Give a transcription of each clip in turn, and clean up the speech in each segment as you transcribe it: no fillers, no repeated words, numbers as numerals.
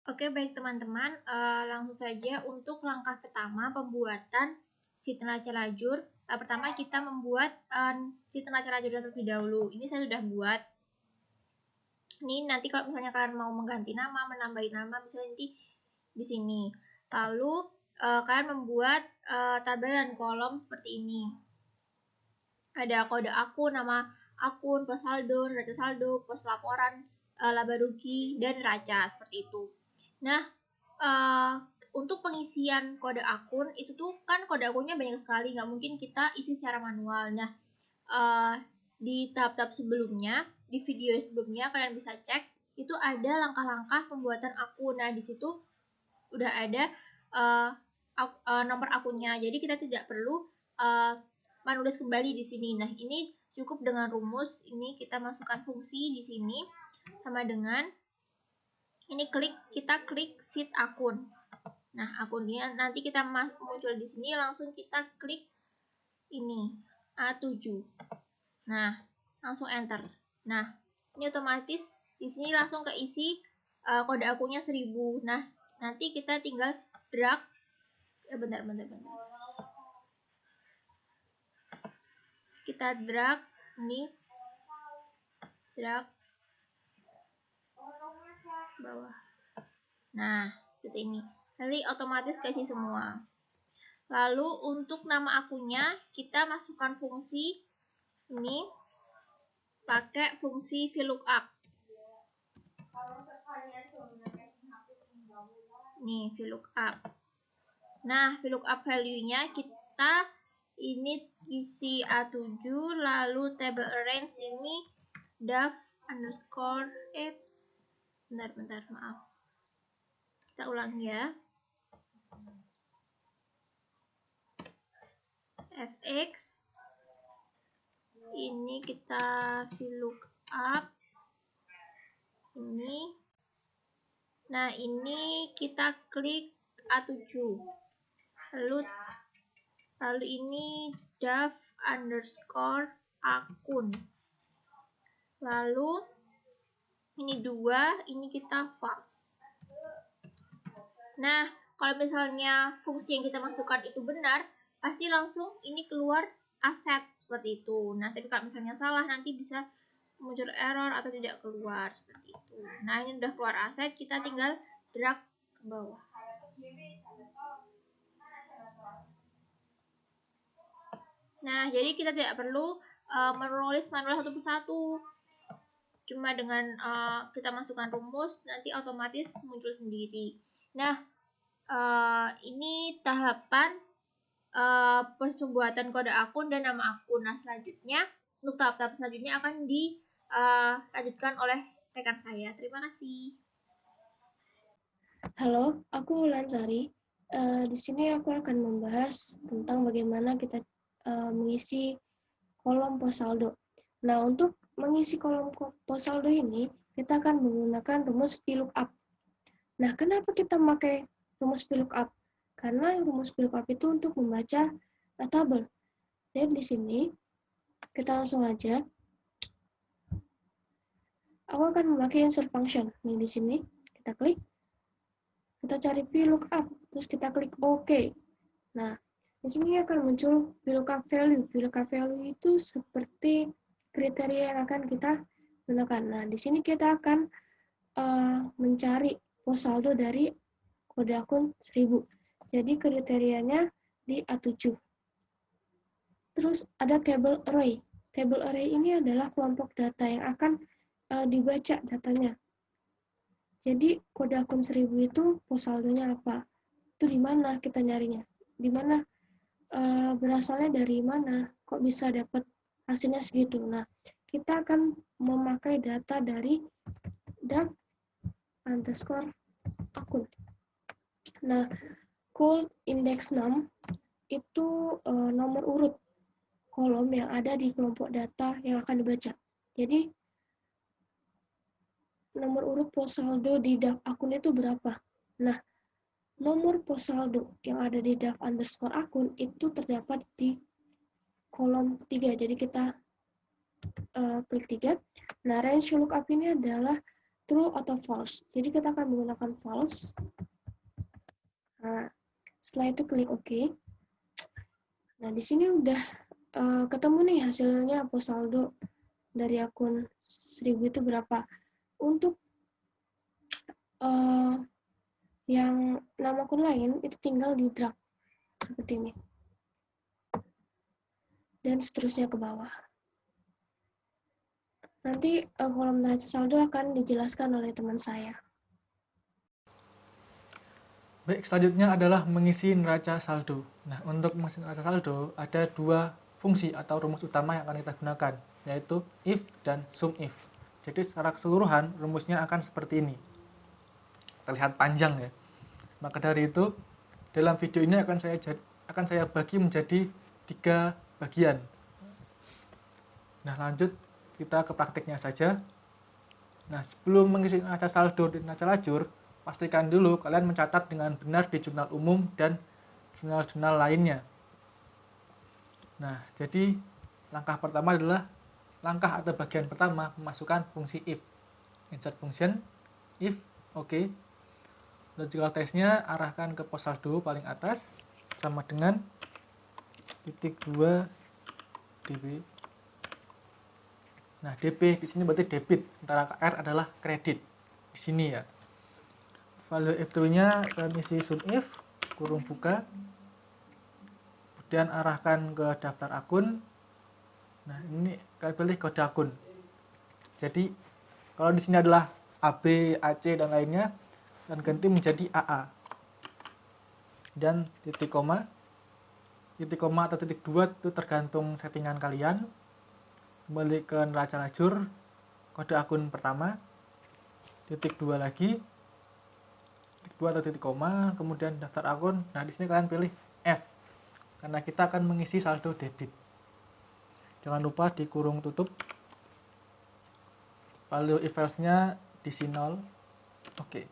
Oke, baik teman-teman, langsung saja untuk langkah pertama pembuatan sheet neraca lajur. Pertama kita membuat sheet neraca lajur terlebih dahulu. Ini saya sudah buat. Ini nanti kalau misalnya kalian mau mengganti nama, menambahin nama, bisa nanti di sini. Lalu kalian membuat tabel dan kolom seperti ini. Ada kode akun, nama akun, pos saldo, neraca saldo, pos laporan, laba rugi, dan neraca seperti itu. Nah, untuk pengisian kode akun itu tuh kan kode akunnya banyak sekali, nggak mungkin kita isi secara manual. Nah, di tahap-tahap sebelumnya, di video sebelumnya kalian bisa cek itu ada langkah-langkah pembuatan akun. Nah, di situ udah ada nomor akunnya. Jadi kita tidak perlu menulis kembali di sini. Nah, ini cukup dengan rumus. Ini kita masukkan fungsi di sini sama dengan ini kita klik sheet akun. Nah, akunnya nanti kita muncul di sini, langsung kita klik ini A7. Nah, langsung enter. Nah, ini otomatis di sini langsung keisi kode akunnya 1000. Nah, nanti kita tinggal drag. Bentar. Kita drag ini, drag bawah. Nah, seperti ini. Nanti otomatis keisi semua. Lalu untuk nama akunnya kita masukkan fungsi ini pakai fungsi VLOOKUP. Nih VLOOKUP. Nah, VLOOKUP value-nya kita ini isi A7, lalu table arrange ini daf underscore apps. Bentar, maaf. Kita ulang ya. fx ini kita VLOOKUP ini. Nah, ini kita klik A7. Lalu ini daf underscore akun. Lalu ini 2, ini kita false. Nah, kalau misalnya fungsi yang kita masukkan itu benar, pasti langsung ini keluar aset seperti itu. Nah, tapi kalau misalnya salah, nanti bisa muncul error atau tidak keluar seperti itu. Nah, ini udah keluar aset, kita tinggal drag ke bawah. Nah, jadi kita tidak perlu menulis manual satu persatu. Cuma dengan kita masukkan rumus, nanti otomatis muncul sendiri. Nah, ini tahapan proses pembuatan kode akun dan nama akun. Nah, selanjutnya untuk tahap-tahap selanjutnya akan dilanjutkan oleh rekan saya. Terima kasih. Halo, aku Wulan Sari. Di sini aku akan membahas tentang bagaimana kita mengisi kolom pos saldo. Nah, untuk mengisi kolom pos saldo ini, kita akan menggunakan rumus VLOOKUP. Nah, kenapa kita memakai rumus VLOOKUP? Karena rumus VLOOKUP itu untuk membaca tabel. Jadi di sini kita langsung aja. Aku akan memakai insert function. Nih di sini kita klik, kita cari VLOOKUP, terus kita klik OK. Nah, di sini akan muncul VLOOKUP value. VLOOKUP value itu seperti kriteria yang akan kita gunakan. Nah, di sini kita akan mencari pos saldo dari kode akun 1000. Jadi kriterianya di A7. Terus ada table array. Table array ini adalah kelompok data yang akan dibaca datanya. Jadi kode akun 1000 itu pos saldonya apa? Itu di mana kita nyarinya? Di mana berasalnya dari mana? Kok bisa dapat hasilnya segitu? Nah, kita akan memakai data dari daf underscore akun. Nah, call index 6 itu nomor urut kolom yang ada di kelompok data yang akan dibaca. Jadi, nomor urut pos saldo di daf akun itu berapa? Nah, nomor pos saldo yang ada di daf underscore akun itu terdapat di kolom 3. Jadi kita klik 3. Nah, range lookup ini adalah true atau false. Jadi kita akan menggunakan false. Nah, setelah itu klik OK. Nah, di sini udah ketemu nih hasilnya saldo dari akun 1000 itu berapa. Untuk yang nama akun lain itu tinggal di drag seperti ini. Dan seterusnya ke bawah. Nanti kolom neraca saldo akan dijelaskan oleh teman saya. Baik, selanjutnya adalah mengisi neraca saldo. Nah, untuk mengisi neraca saldo ada dua fungsi atau rumus utama yang akan kita gunakan, yaitu if dan SUMIF. Jadi secara keseluruhan rumusnya akan seperti ini. Terlihat panjang ya. Maka dari itu, dalam video ini akan saya bagi menjadi 3 bagian. Nah, lanjut kita ke praktiknya saja. Nah, sebelum mengisi neraca saldo di neraca lajur, pastikan dulu kalian mencatat dengan benar di jurnal umum dan jurnal-jurnal lainnya. Nah, jadi langkah pertama adalah langkah atau bagian pertama memasukkan fungsi if. Insert function, if, oke. Logical test-nya arahkan ke pos saldo paling atas sama dengan titik 2 db. Nah, db di sini berarti debit, sementara KR adalah kredit. Di sini ya. Value F3-nya kalian isi SUMIF, kurung buka, kemudian arahkan ke daftar akun. Nah, ini kalian pilih kode akun. Jadi, kalau di sini adalah AB, AC, dan lainnya, dan ganti menjadi AA. Dan titik koma atau titik 2 itu tergantung settingan kalian. Kembali ke neraca lajur, kode akun pertama, titik 2 lagi, titik 2 atau titik koma, kemudian daftar akun. Nah, di sini kalian pilih F karena kita akan mengisi saldo debit. Jangan lupa di kurung tutup. Value if else-nya diisi 0. Oke.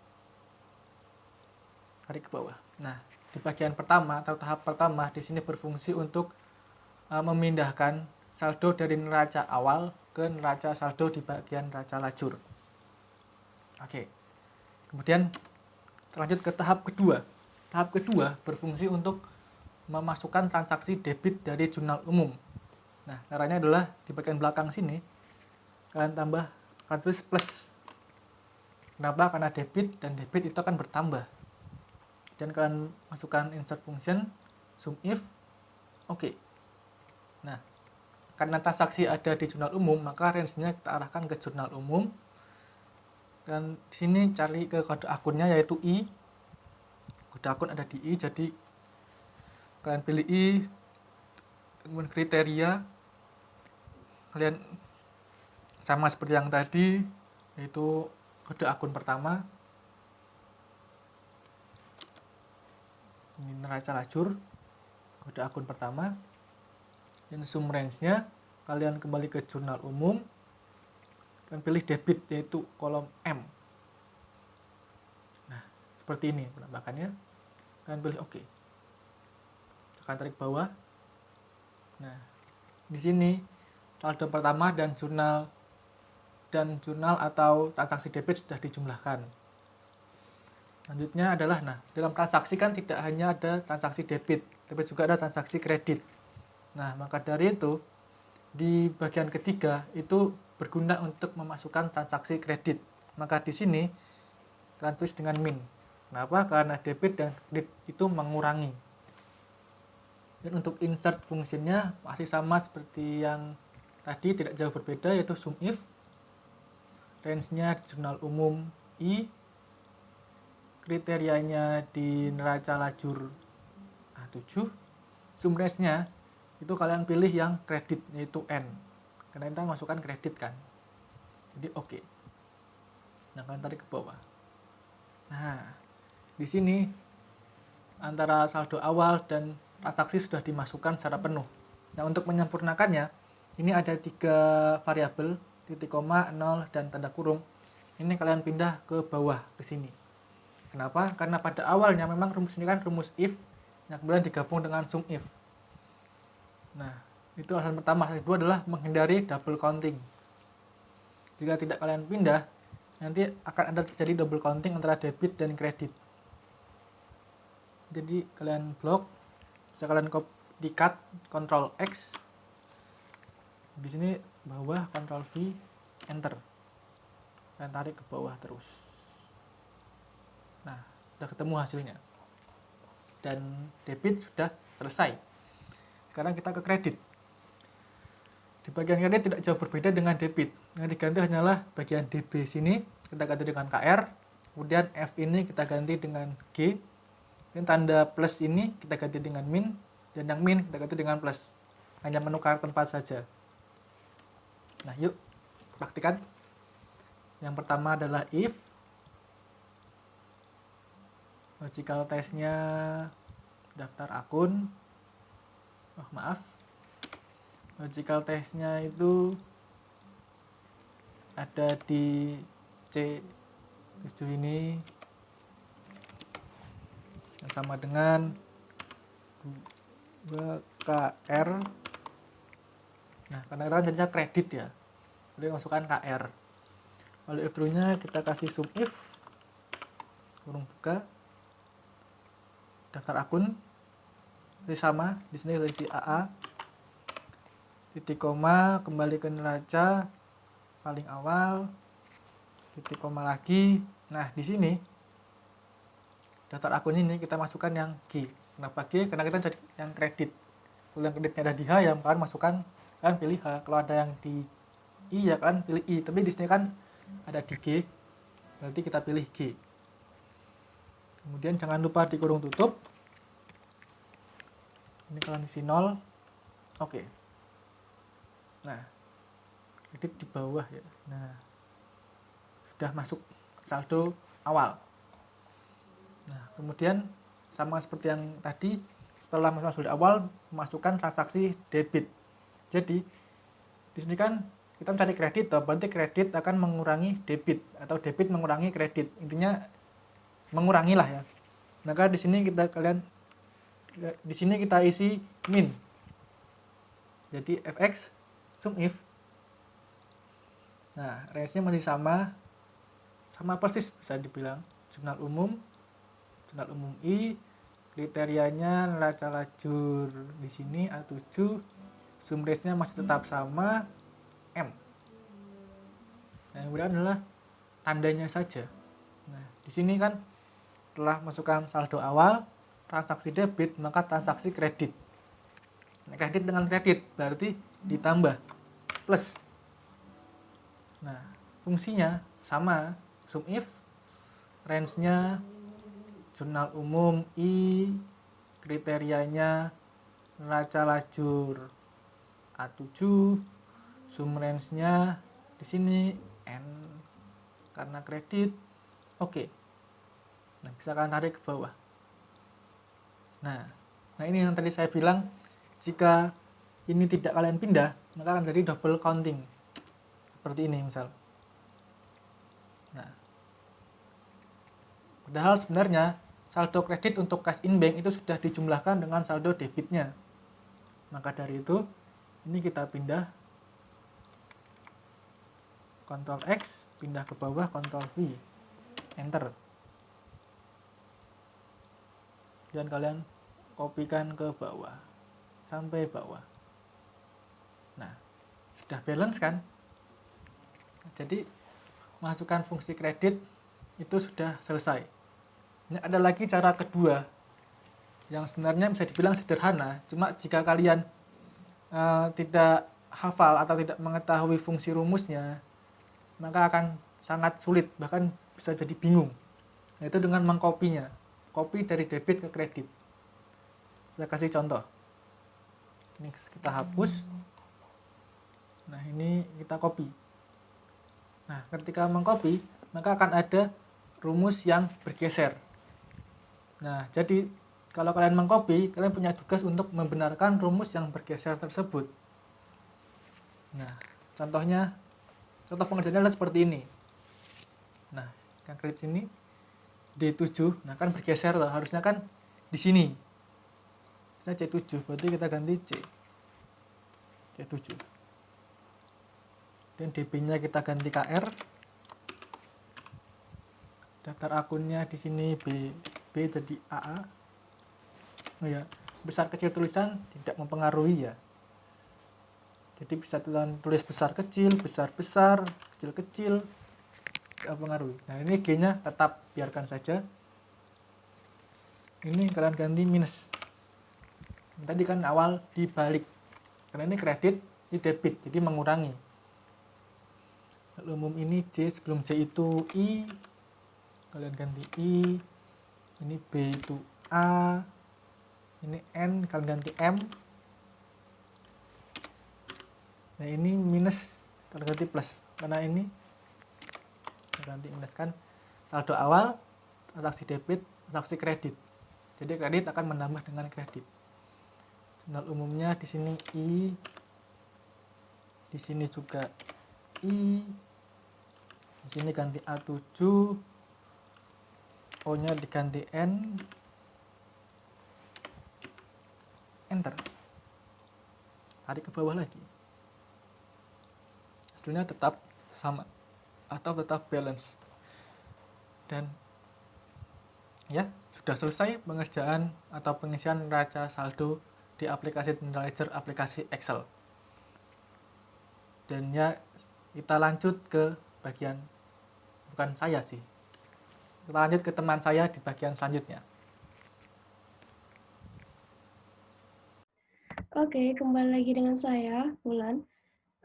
Tarik ke bawah. Nah, di bagian pertama atau tahap pertama di sini berfungsi untuk memindahkan saldo dari neraca awal ke neraca saldo di bagian neraca lajur. Oke. Kemudian lanjut ke tahap kedua. Tahap kedua berfungsi untuk memasukkan transaksi debit dari jurnal umum. Nah, caranya adalah di bagian belakang sini kalian tulis plus. Kenapa? Karena debit dan debit itu akan bertambah. Dan kalian masukkan insert function SUMIF. Oke. Nah, karena transaksi ada di jurnal umum, maka range-nya kita arahkan ke jurnal umum. Dan di sini cari ke kode akunnya yaitu I. Kode akun ada di I, jadi kalian pilih I. Kemudian kriteria kalian sama seperti yang tadi, yaitu kode akun pertama. Ini neraca lajur, kode akun pertama. Dan sum range-nya kalian kembali ke jurnal umum. Kalian pilih debit yaitu kolom M. Nah, seperti ini penampakannya. Kalian pilih OK. Tekan tarik bawah. Nah, di sini saldo pertama dan jurnal atau transaksi debit sudah dijumlahkan. Selanjutnya adalah, dalam transaksi kan tidak hanya ada transaksi debit, tapi juga ada transaksi kredit. Nah, maka dari itu, di bagian ketiga itu berguna untuk memasukkan transaksi kredit. Maka di sini kalian tulis dengan min. Kenapa? Karena debit dan kredit itu mengurangi. Dan untuk insert fungsinya masih sama seperti yang tadi, tidak jauh berbeda, yaitu SUMIF. Range-nya jurnal umum I. Kriterianya di neraca lajur A7. Sum range-nya itu kalian pilih yang kredit, yaitu N. Karena kita masukkan kredit kan. Jadi oke. Nah, kalian tarik ke bawah. Nah, di sini antara saldo awal dan transaksi sudah dimasukkan secara penuh. Nah, untuk menyempurnakannya, ini ada 3 variabel, titik koma, 0, dan tanda kurung. Ini kalian pindah ke bawah, ke sini. Kenapa? Karena pada awalnya memang rumus ini kan rumus if, yang kemudian digabung dengan SUMIF. Nah, itu alasan pertama. Yang kedua adalah menghindari double counting. Jika tidak kalian pindah, nanti akan ada terjadi double counting antara debit dan kredit. Jadi kalian blok, bisa kalian di cut Ctrl X, di sini bawah Ctrl V, enter, kalian tarik ke bawah terus. Nah, sudah ketemu hasilnya dan debit sudah selesai. Sekarang kita ke kredit. Di bagian kredit tidak jauh berbeda dengan debit. Yang diganti hanyalah bagian DB sini kita ganti dengan KR, kemudian F ini kita ganti dengan G, dan tanda plus ini kita ganti dengan min, dan yang min kita ganti dengan plus. Hanya menukar tempat saja. Nah, yuk praktikan. Yang pertama adalah if logical testnya daftar akun. Logical testnya itu ada di C7 ini yang sama dengan 2KR. Nah, karena kita jadinya kredit ya, jadi masukkan KR. Lalu if true-nya kita kasih sum if kurung buka daftar akun, ini sama, di sini kita isi AA, titik koma, kembali ke neraca paling awal, titik koma lagi. Nah, di sini daftar akun ini kita masukkan yang G. Kenapa G? Karena kita jadi yang kredit. Kalau yang kreditnya ada di H, ya kalian masukkan, kalian pilih H. Kalau ada yang di I, ya kalian pilih I. Tapi di sini kan ada di G, berarti kita pilih G. Kemudian jangan lupa di kurung tutup. Ini kalian isi 0. Oke. Nah, kredit di bawah ya. Nah, sudah masuk saldo awal. Nah, kemudian sama seperti yang tadi, setelah masuk saldo awal, masukkan transaksi debit. Jadi, di sini kan kita mencari kredit, berarti kredit akan mengurangi debit atau debit mengurangi kredit. Intinya mengurangilah ya. Maka di sini kita isi min. Jadi fx sum if. Nah, range-nya masih sama persis bisa dibilang. Jurnal umum I, kriterianya neraca lajur di sini A7, sum range-nya masih tetap sama M. Nah, yang kemudian adalah tandanya saja. Nah, di sini kan telah masukkan saldo awal, transaksi debit, maka transaksi kredit. Nah, kredit dengan kredit berarti ditambah plus. Nah, fungsinya sama, sum if, range-nya jurnal umum I, kriterianya neraca lajur A7, sum range-nya di sini N karena kredit. Oke. Nah, bisa kalian tarik ke bawah. Nah ini yang tadi saya bilang, jika ini tidak kalian pindah, maka akan jadi double counting. Seperti ini misal. Nah, padahal sebenarnya saldo kredit untuk cash in bank itu sudah dijumlahkan dengan saldo debitnya. Maka dari itu, ini kita pindah Ctrl X, pindah ke bawah, Ctrl V, enter. Dan kalian kopikan ke bawah sampai bawah. Nah, sudah balance kan? Jadi masukkan fungsi kredit itu sudah selesai. Ini ada lagi cara kedua yang sebenarnya bisa dibilang sederhana, cuma jika kalian tidak hafal atau tidak mengetahui fungsi rumusnya, maka akan sangat sulit, bahkan bisa jadi bingung. Yaitu dengan mengkopinya. Copy dari debit ke kredit. Saya kasih contoh. Ini kita hapus. Nah, ini kita copy. Nah, ketika mengcopy, maka akan ada rumus yang bergeser. Nah, jadi kalau kalian mengcopy, kalian punya tugas untuk membenarkan rumus yang bergeser tersebut. Nah, contoh pengerjaannya adalah seperti ini. Nah, yang kredit sini D7, nah kan bergeser loh, harusnya kan di sini. Misalnya C7, berarti kita ganti C7. Dan DB-nya kita ganti KR. Daftar akunnya di sini B jadi AA. Oh ya, besar kecil tulisan tidak mempengaruhi ya. Jadi bisa tulis besar kecil, besar kecil kecil, tidak mempengaruhi. Nah ini G-nya tetap biarkan saja. Ini kalian ganti minus. Tadi kan awal dibalik, karena ini kredit, ini debit, jadi mengurangi. Lalu umum ini J, sebelum J itu I, kalian ganti I. Ini B itu A, ini N, kalian ganti M. Nah ini minus, kalian ganti plus, karena ini kalian ganti minus kan. Saldo awal, transaksi debit, transaksi kredit. Jadi kredit akan menambah dengan kredit. Sinyal umumnya di sini I, di sini juga I, di sini ganti A7, O-nya diganti N, enter, tarik ke bawah lagi, hasilnya tetap sama atau tetap balance. Dan ya, sudah selesai pengerjaan atau pengisian neraca saldo di aplikasi General Ledger, aplikasi Excel. Dan ya, kita lanjut ke bagian, bukan saya sih, kita lanjut ke teman saya di bagian selanjutnya. Oke, kembali lagi dengan saya, Wulan.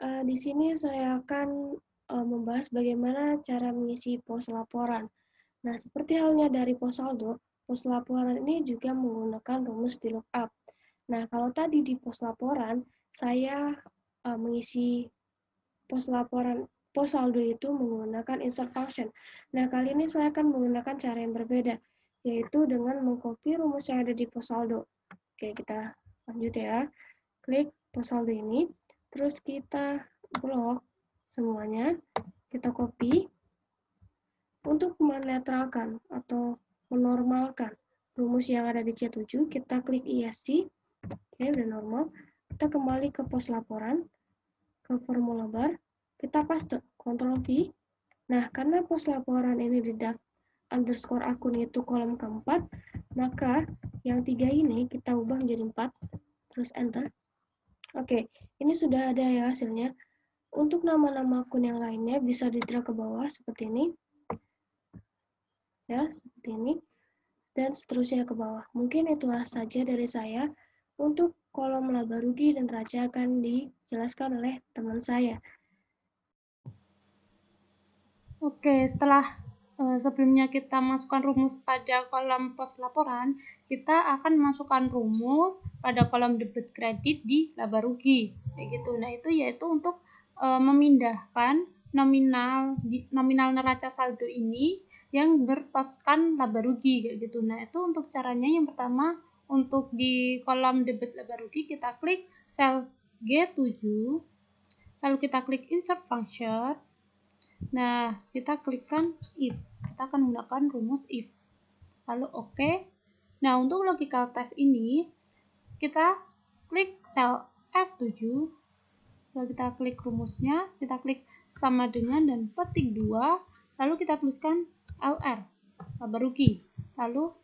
Di sini saya akan membahas bagaimana cara mengisi pos laporan. Nah, seperti halnya dari pos saldo, pos laporan ini juga menggunakan rumus VLOOKUP. Nah, kalau tadi di pos laporan, saya mengisi pos saldo itu menggunakan insert function. Nah, kali ini saya akan menggunakan cara yang berbeda, yaitu dengan mengcopy rumus yang ada di pos saldo. Oke, kita lanjut ya. Klik pos saldo ini, terus kita blok semuanya, kita copy. Untuk menetralkan atau menormalkan rumus yang ada di C7, kita klik ESC. Oke, udah normal. Kita kembali ke pos laporan, ke formula bar, kita paste, Ctrl V. Nah, karena pos laporan ini di underscore akun itu kolom keempat, maka yang 3 ini kita ubah menjadi 4, terus enter. Oke, ini sudah ada ya hasilnya. Untuk nama-nama akun yang lainnya bisa di-drag ke bawah seperti ini. Ya, seperti ini. Dan seterusnya ke bawah. Mungkin itulah saja dari saya. Untuk kolom laba rugi dan neraca akan dijelaskan oleh teman saya. Oke, setelah sebelumnya kita masukkan rumus pada kolom pos laporan, kita akan memasukkan rumus pada kolom debit kredit di laba rugi. Kayak gitu. Nah, itu yaitu untuk memindahkan nominal neraca saldo ini yang berposkan laba rugi kayak gitu. Nah, itu untuk caranya yang pertama, untuk di kolom debit laba rugi kita klik sel G7, lalu kita klik insert function. Nah, kita klikkan if. Kita akan menggunakan rumus if. Lalu oke. Nah, untuk logical test ini kita klik sel F7. Lalu kita klik rumusnya, kita klik sama dengan dan petik 2, lalu kita tuliskan LR, laba rugi. Lalu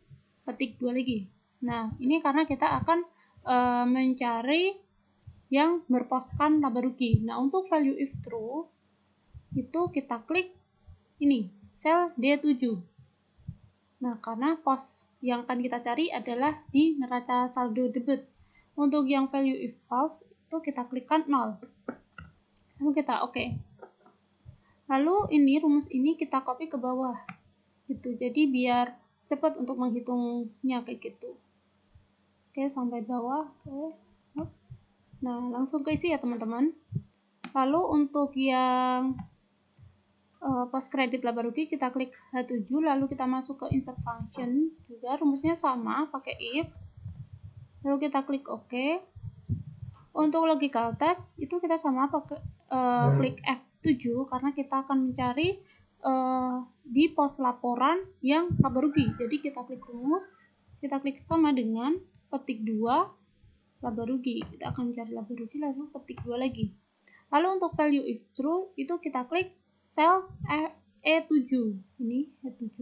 petik 2 lagi. Nah, ini karena kita akan mencari yang berposkan laba rugi. Nah, untuk value if true itu kita klik ini, sel D7. Nah, karena pos yang akan kita cari adalah di neraca saldo debit. Untuk yang value if false itu kita klikkan 0. Lalu kita oke. Lalu ini rumus ini kita copy ke bawah. Gitu. Jadi biar cepat untuk menghitungnya kayak gitu. Oke, sampai bawah. Oke. Nah, langsung ke isi ya, teman-teman. Lalu untuk yang pos kredit laba rugi kita klik H7, lalu kita masuk ke insert function juga, rumusnya sama pakai if, lalu kita klik OK. Untuk logical test itu kita sama pakai klik F7 karena kita akan mencari di pos laporan yang laba rugi. Jadi kita klik rumus, kita klik sama dengan petik 2 laba rugi, kita akan mencari laba rugi lalu petik 2 lagi. Lalu untuk value if true itu kita klik sel E7. Ini E7.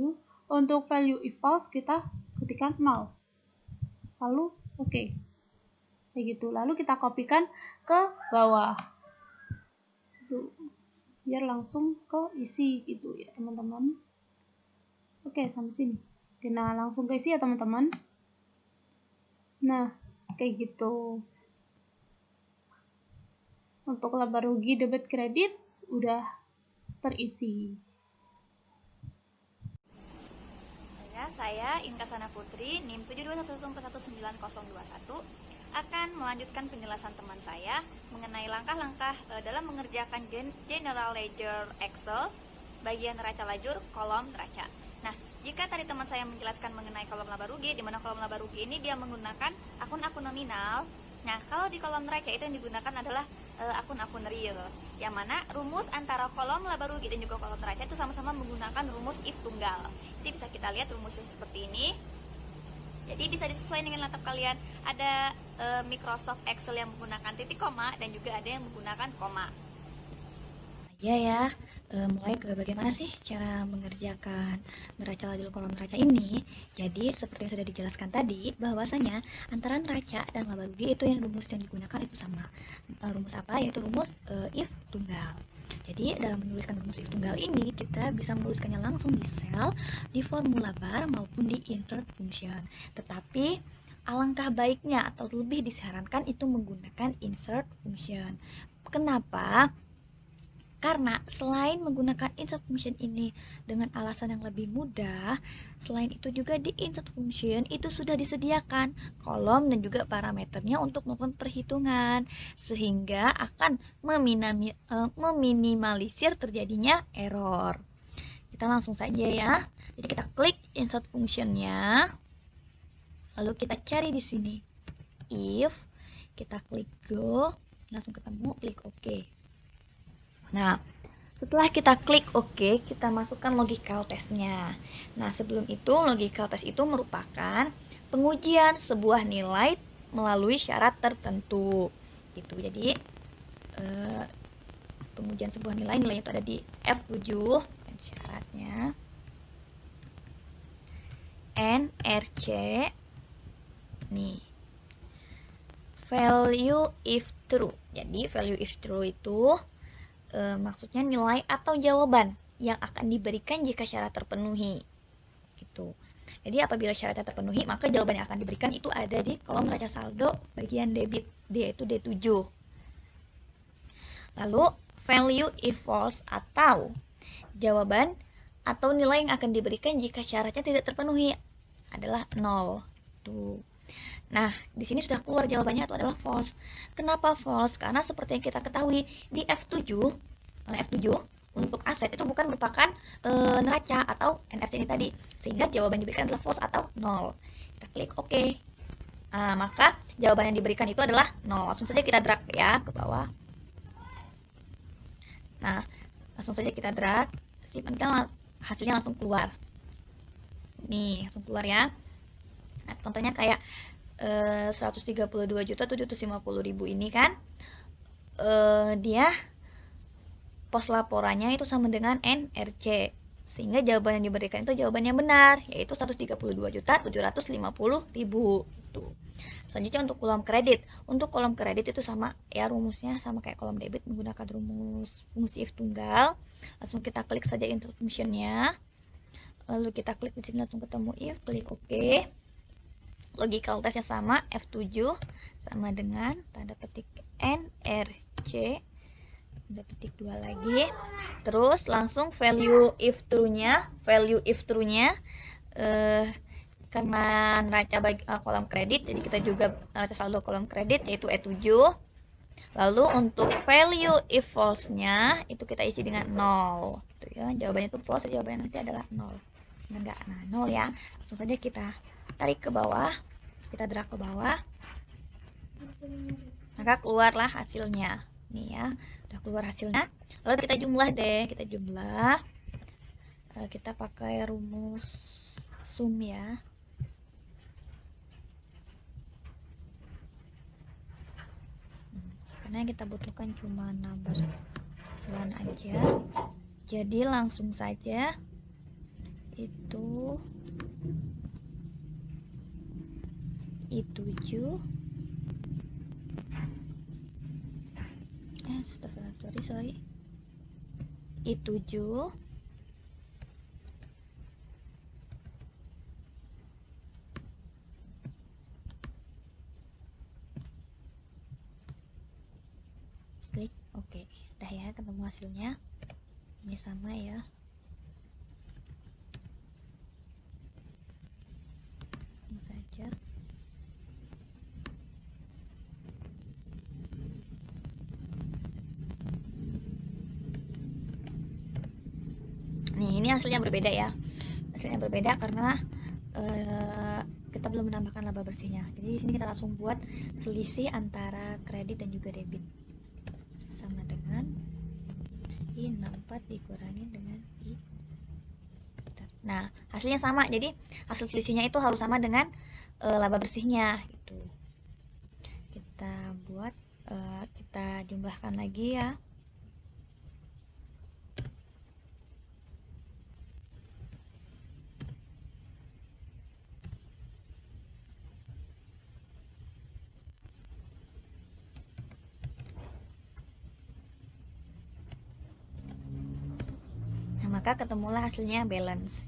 Untuk value if false kita ketikkan 0. Lalu oke. Kayak gitu. Lalu kita kopikan ke bawah. Tuh. Biar langsung ke isi gitu ya, teman-teman. Oke, sampai sini. Oke, nah langsung ke isi ya, teman-teman. Nah, kayak gitu. Untuk laba rugi debit kredit udah terisi. Saya Inka Sana Putri, NIM 721141921 akan melanjutkan penjelasan teman saya mengenai langkah-langkah dalam mengerjakan General Ledger Excel bagian neraca lajur kolom neraca. Nah, jika tadi teman saya menjelaskan mengenai kolom laba rugi, di mana kolom laba rugi ini dia menggunakan akun-akun nominal. Nah, kalau di kolom neraca itu yang digunakan adalah akun-akun real, yang mana rumus antara kolom laba rugi dan juga kolom neraca itu sama-sama menggunakan rumus if tunggal. Jadi bisa kita lihat rumusnya seperti ini. Jadi bisa disesuaikan dengan laptop kalian. Ada Microsoft Excel yang menggunakan titik koma dan juga ada yang menggunakan koma. Iya ya, mulai ke bagaimana sih cara mengerjakan neraca lajur kolom neraca ini. Jadi seperti yang sudah dijelaskan tadi, bahwasanya antara neraca dan laba rugi itu yang rumus yang digunakan itu sama. Rumus apa? Yaitu rumus if tunggal. Jadi dalam menuliskan rumus if tunggal ini, kita bisa menuliskannya langsung di sel, di formula bar maupun di insert function. Tetapi alangkah baiknya atau lebih disarankan itu menggunakan insert function. Kenapa? Karena selain menggunakan insert function ini dengan alasan yang lebih mudah, selain itu juga di insert function itu sudah disediakan kolom dan juga parameternya untuk melakukan perhitungan, sehingga akan meminimalisir terjadinya error. Kita langsung saja ya. Jadi kita klik insert function-nya, lalu kita cari di sini if, kita klik go, langsung ketemu, klik OK. Nah, setelah kita klik OK, kita masukkan logical test-nya. Nah, sebelum itu, logical test itu merupakan pengujian sebuah nilai melalui syarat tertentu. Gitu. Jadi, pengujian sebuah nilainya itu ada di F7, dan syaratnya NRC. Nih, value if true. Jadi, value if true itu maksudnya nilai atau jawaban yang akan diberikan jika syarat terpenuhi. Gitu. Jadi apabila syaratnya terpenuhi, maka jawaban yang akan diberikan itu ada di kolom neraca saldo bagian debit, yaitu D7. Lalu value if false atau jawaban atau nilai yang akan diberikan jika syaratnya tidak terpenuhi adalah 0. Tuh. Nah, di sini sudah keluar jawabannya itu adalah false. Kenapa false? Karena seperti yang kita ketahui di F7 untuk aset itu bukan merupakan neraca atau NRC ini tadi, sehingga jawaban yang diberikan adalah false atau 0. Kita klik OK. Nah, maka jawaban yang diberikan itu adalah 0. Langsung saja kita drag ya ke bawah. Nah, langsung saja kita drag, simpan, hasilnya langsung keluar. Nih, langsung keluar ya. Nah, contohnya kayak 132.750.000 ini kan, dia pos laporannya itu sama dengan NRC, sehingga jawaban yang diberikan itu jawaban yang benar, yaitu 132.750.000 itu. Selanjutnya untuk kolom kredit. Untuk kolom kredit itu sama ya, rumusnya sama kayak kolom debit, menggunakan rumus fungsi if tunggal. Langsung kita klik saja insert function-nya, lalu kita klik di sini, langsung ketemu if, klik OK. Logical testnya sama, F7 sama dengan tanda petik NRC, tanda petik 2 lagi. Terus langsung value if true-nya, karena neraca kolom kredit, jadi kita juga neraca saldo kolom kredit yaitu E7. Lalu untuk value if false-nya itu kita isi dengan 0. Tuh ya, jawabannya itu false, jawabannya nanti adalah 0. Enggak, nah 0 ya. Langsung saja kita tarik ke bawah, kita drag ke bawah, maka keluarlah hasilnya. Nih ya, udah keluar hasilnya. Lalu kita jumlah deh, kita pakai rumus sum ya. Karena yang kita butuhkan cuma number bulan aja, Jadi langsung saja itu I7 sorry I7 klik oke. Udah ya, ketemu hasilnya. Ini sama ya. Ini saja. Nih, ini hasilnya berbeda ya. Hasilnya berbeda karena kita belum menambahkan laba bersihnya. Jadi di sini kita langsung buat selisih antara kredit dan juga debit. Sama dengan I64 dikurangi dengan I. Nah, hasilnya sama. Jadi hasil selisihnya itu harus sama dengan laba bersihnya gitu. Kita buat kita jumlahkan lagi ya. Nah, maka ketemulah hasilnya balance.